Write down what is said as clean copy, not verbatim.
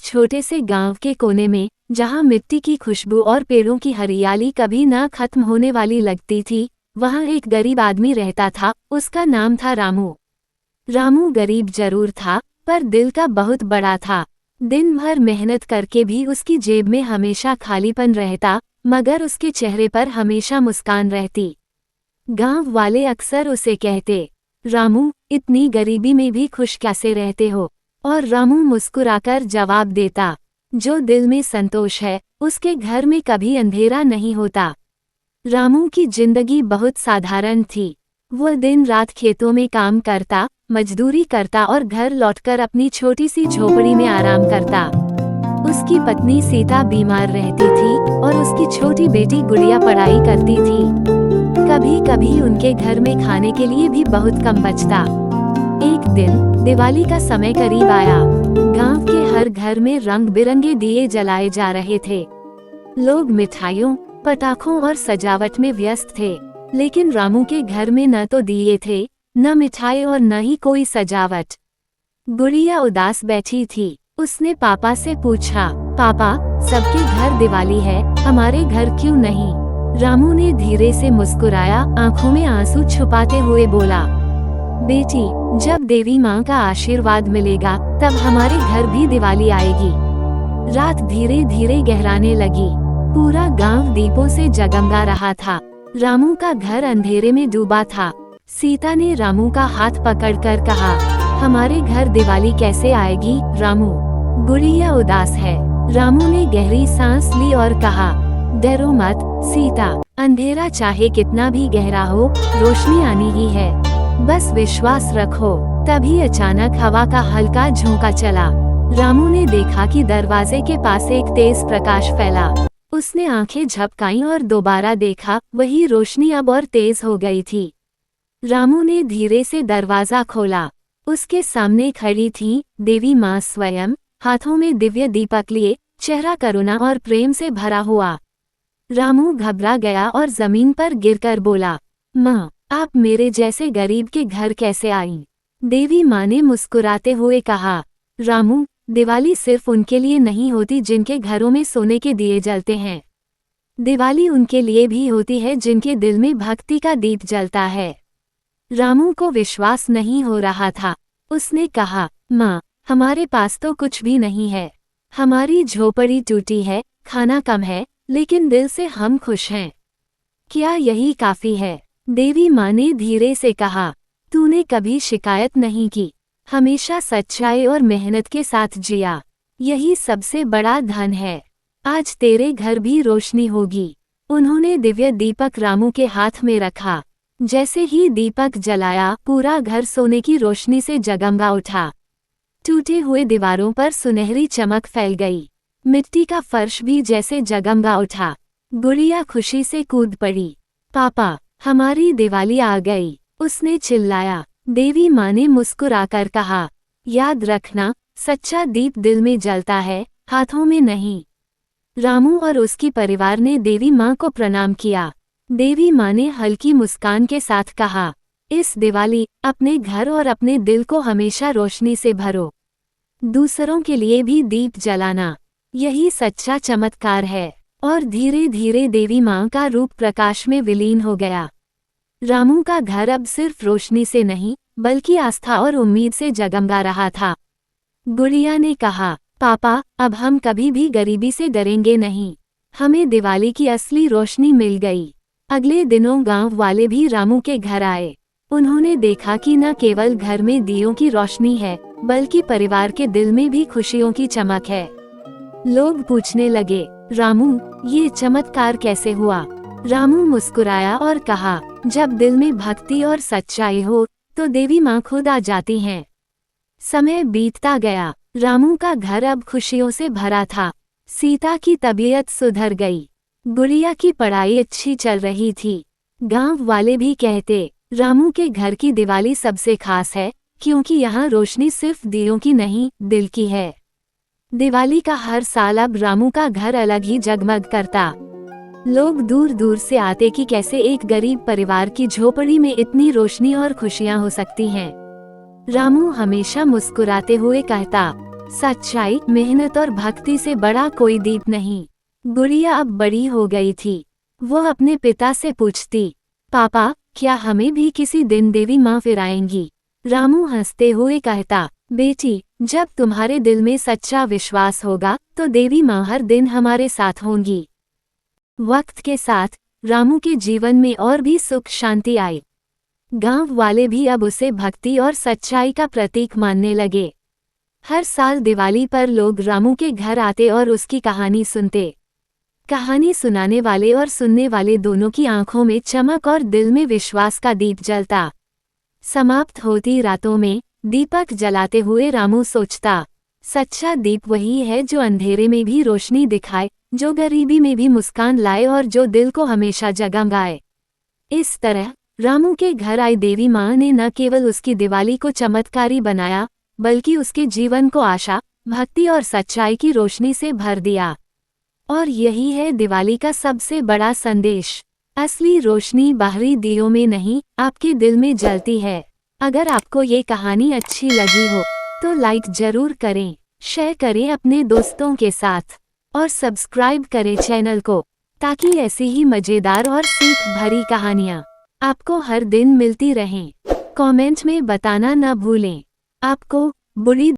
छोटे से गांव के कोने में, जहां मिट्टी की खुशबू और पेड़ों की हरियाली कभी न खत्म होने वाली लगती थी, वहां एक गरीब आदमी रहता था। उसका नाम था रामू। रामू गरीब जरूर था, पर दिल का बहुत बड़ा था। दिन भर मेहनत करके भी उसकी जेब में हमेशा खालीपन रहता, मगर उसके चेहरे पर हमेशा मुस्कान रहती। गांव वाले अक्सर उसे कहते, रामू, इतनी गरीबी में भी खुश कैसे रहते हो? और रामू मुस्कुराकर जवाब देता, जो दिल में संतोष है, उसके घर में कभी अंधेरा नहीं होता। रामू की जिंदगी बहुत साधारण थी। वह दिन रात खेतों में काम करता, मजदूरी करता और घर लौटकर अपनी छोटी सी झोपड़ी में आराम करता। उसकी पत्नी सीता बीमार रहती थी और उसकी छोटी बेटी गुड़िया पढ़ाई करती थी। कभी कभी उनके घर में खाने के लिए भी बहुत कम बचता। एक दिन दिवाली का समय करीब आया। गांव के हर घर में रंग बिरंगे दिए जलाए जा रहे थे। लोग मिठाइयों, पटाखों और सजावट में व्यस्त थे, लेकिन रामू के घर में न तो दिए थे, न मिठाई और न ही कोई सजावट। गुड़िया उदास बैठी थी। उसने पापा से पूछा, पापा, सबके घर दिवाली है, हमारे घर क्यों नहीं? रामू ने धीरे से मुस्कुराया, आंखों में आंसू छुपाते हुए बोला, बेटी, जब देवी माँ का आशीर्वाद मिलेगा, तब हमारे घर भी दिवाली आएगी। रात धीरे धीरे गहराने लगी। पूरा गांव दीपों से जगमगा रहा था। रामू का घर अंधेरे में डूबा था। सीता ने रामू का हाथ पकड़कर कहा, हमारे घर दिवाली कैसे आएगी रामू? गुड़िया उदास है। रामू ने गहरी सांस ली और कहा, डरो मत सीता, अंधेरा चाहे कितना भी गहरा हो, रोशनी आनी ही है, बस विश्वास रखो। तभी अचानक हवा का हल्का झोंका चला। रामू ने देखा कि दरवाजे के पास एक तेज प्रकाश फैला। उसने आंखें झपकाईं और दोबारा देखा, वही रोशनी अब और तेज हो गई थी। रामू ने धीरे से दरवाजा खोला। उसके सामने खड़ी थी देवी माँ स्वयं, हाथों में दिव्य दीपक लिए, चेहरा करुणा और प्रेम से भरा हुआ। रामू घबरा गया और जमीन पर गिरकर बोला, माँ, आप मेरे जैसे गरीब के घर कैसे आई? देवी माँ ने मुस्कुराते हुए कहा, रामू, दिवाली सिर्फ उनके लिए नहीं होती जिनके घरों में सोने के दिए जलते हैं। दिवाली उनके लिए भी होती है जिनके दिल में भक्ति का दीप जलता है। रामू को विश्वास नहीं हो रहा था। उसने कहा, माँ, हमारे पास तो कुछ भी नहीं है। हमारी झोपड़ी टूटी है, खाना कम है, लेकिन दिल से हम खुश हैं। क्या यही काफी है? देवी माँ ने धीरे से कहा, तूने कभी शिकायत नहीं की, हमेशा सच्चाई और मेहनत के साथ जिया, यही सबसे बड़ा धन है। आज तेरे घर भी रोशनी होगी। उन्होंने दिव्य दीपक रामू के हाथ में रखा। जैसे ही दीपक जलाया, पूरा घर सोने की रोशनी से जगमगा उठा। टूटे हुए दीवारों पर सुनहरी चमक फैल गई। मिट्टी का फर्श भी जैसे जगमगा उठा। गुड़िया खुशी से कूद पड़ी। पापा, हमारी दिवाली आ गई, उसने चिल्लाया। देवी माँ ने मुस्कुराकर कहा, याद रखना, सच्चा दीप दिल में जलता है, हाथों में नहीं। रामू और उसकी परिवार ने देवी माँ को प्रणाम किया। देवी माँ ने हल्की मुस्कान के साथ कहा, इस दिवाली अपने घर और अपने दिल को हमेशा रोशनी से भरो। दूसरों के लिए भी दीप जलाना, यही सच्चा चमत्कार है। और धीरे धीरे देवी माँ का रूप प्रकाश में विलीन हो गया। रामू का घर अब सिर्फ रोशनी से नहीं, बल्कि आस्था और उम्मीद से जगमगा रहा था। गुड़िया ने कहा, पापा, अब हम कभी भी गरीबी से डरेंगे नहीं। हमें दिवाली की असली रोशनी मिल गई। अगले दिनों गांव वाले भी रामू के घर आए। उन्होंने देखा कि न केवल घर में दियों की रोशनी है, बल्कि परिवार के दिल में भी खुशियों की चमक है। लोग पूछने लगे, रामू, ये चमत्कार कैसे हुआ? रामू मुस्कुराया और कहा, जब दिल में भक्ति और सच्चाई हो, तो देवी माँ खुद आ जाती हैं। समय बीतता गया। रामू का घर अब खुशियों से भरा था। सीता की तबीयत सुधर गई। गुड़िया की पढ़ाई अच्छी चल रही थी। गांव वाले भी कहते, रामू के घर की दिवाली सबसे खास है, क्योंकि यहाँ रोशनी सिर्फ दियों की नहीं, दिल की है। दिवाली का हर साल अब रामू का घर अलग ही जगमग करता। लोग दूर दूर से आते कि कैसे एक गरीब परिवार की झोपड़ी में इतनी रोशनी और खुशियां हो सकती हैं। रामू हमेशा मुस्कुराते हुए कहता, सच्चाई, मेहनत और भक्ति से बड़ा कोई दीप नहीं। गुड़िया अब बड़ी हो गई थी। वो अपने पिता से पूछती, पापा, क्या हमें भी किसी दिन देवी माँ फिर आएंगी? रामू हंसते हुए कहता, बेटी, जब तुम्हारे दिल में सच्चा विश्वास होगा तो देवी माँ हर दिन हमारे साथ होंगी। वक्त के साथ रामू के जीवन में और भी सुख शांति आई। गांव वाले भी अब उसे भक्ति और सच्चाई का प्रतीक मानने लगे। हर साल दिवाली पर लोग रामू के घर आते और उसकी कहानी सुनते। कहानी सुनाने वाले और सुनने वाले दोनों की आंखों में चमक और दिल में विश्वास का दीप जलता। समाप्त होती रातों में दीपक जलाते हुए रामू सोचता, सच्चा दीप वही है जो अंधेरे में भी रोशनी दिखाए, जो गरीबी में भी मुस्कान लाए और जो दिल को हमेशा जगाए। इस तरह रामू के घर आई देवी माँ ने न केवल उसकी दिवाली को चमत्कारी बनाया, बल्कि उसके जीवन को आशा, भक्ति और सच्चाई की रोशनी से भर दिया। और यही है दिवाली का सबसे बड़ा संदेश। असली रोशनी बाहरी दियों में नहीं, आपके दिल में जलती है। अगर आपको ये कहानी अच्छी लगी हो तो लाइक जरूर करें, शेयर करें अपने दोस्तों के साथ और सब्सक्राइब करें चैनल को, ताकि ऐसी ही मजेदार और सीख भरी कहानियाँ आपको हर दिन मिलती रहें। कमेंट में बताना न भूलें, आपको बुरी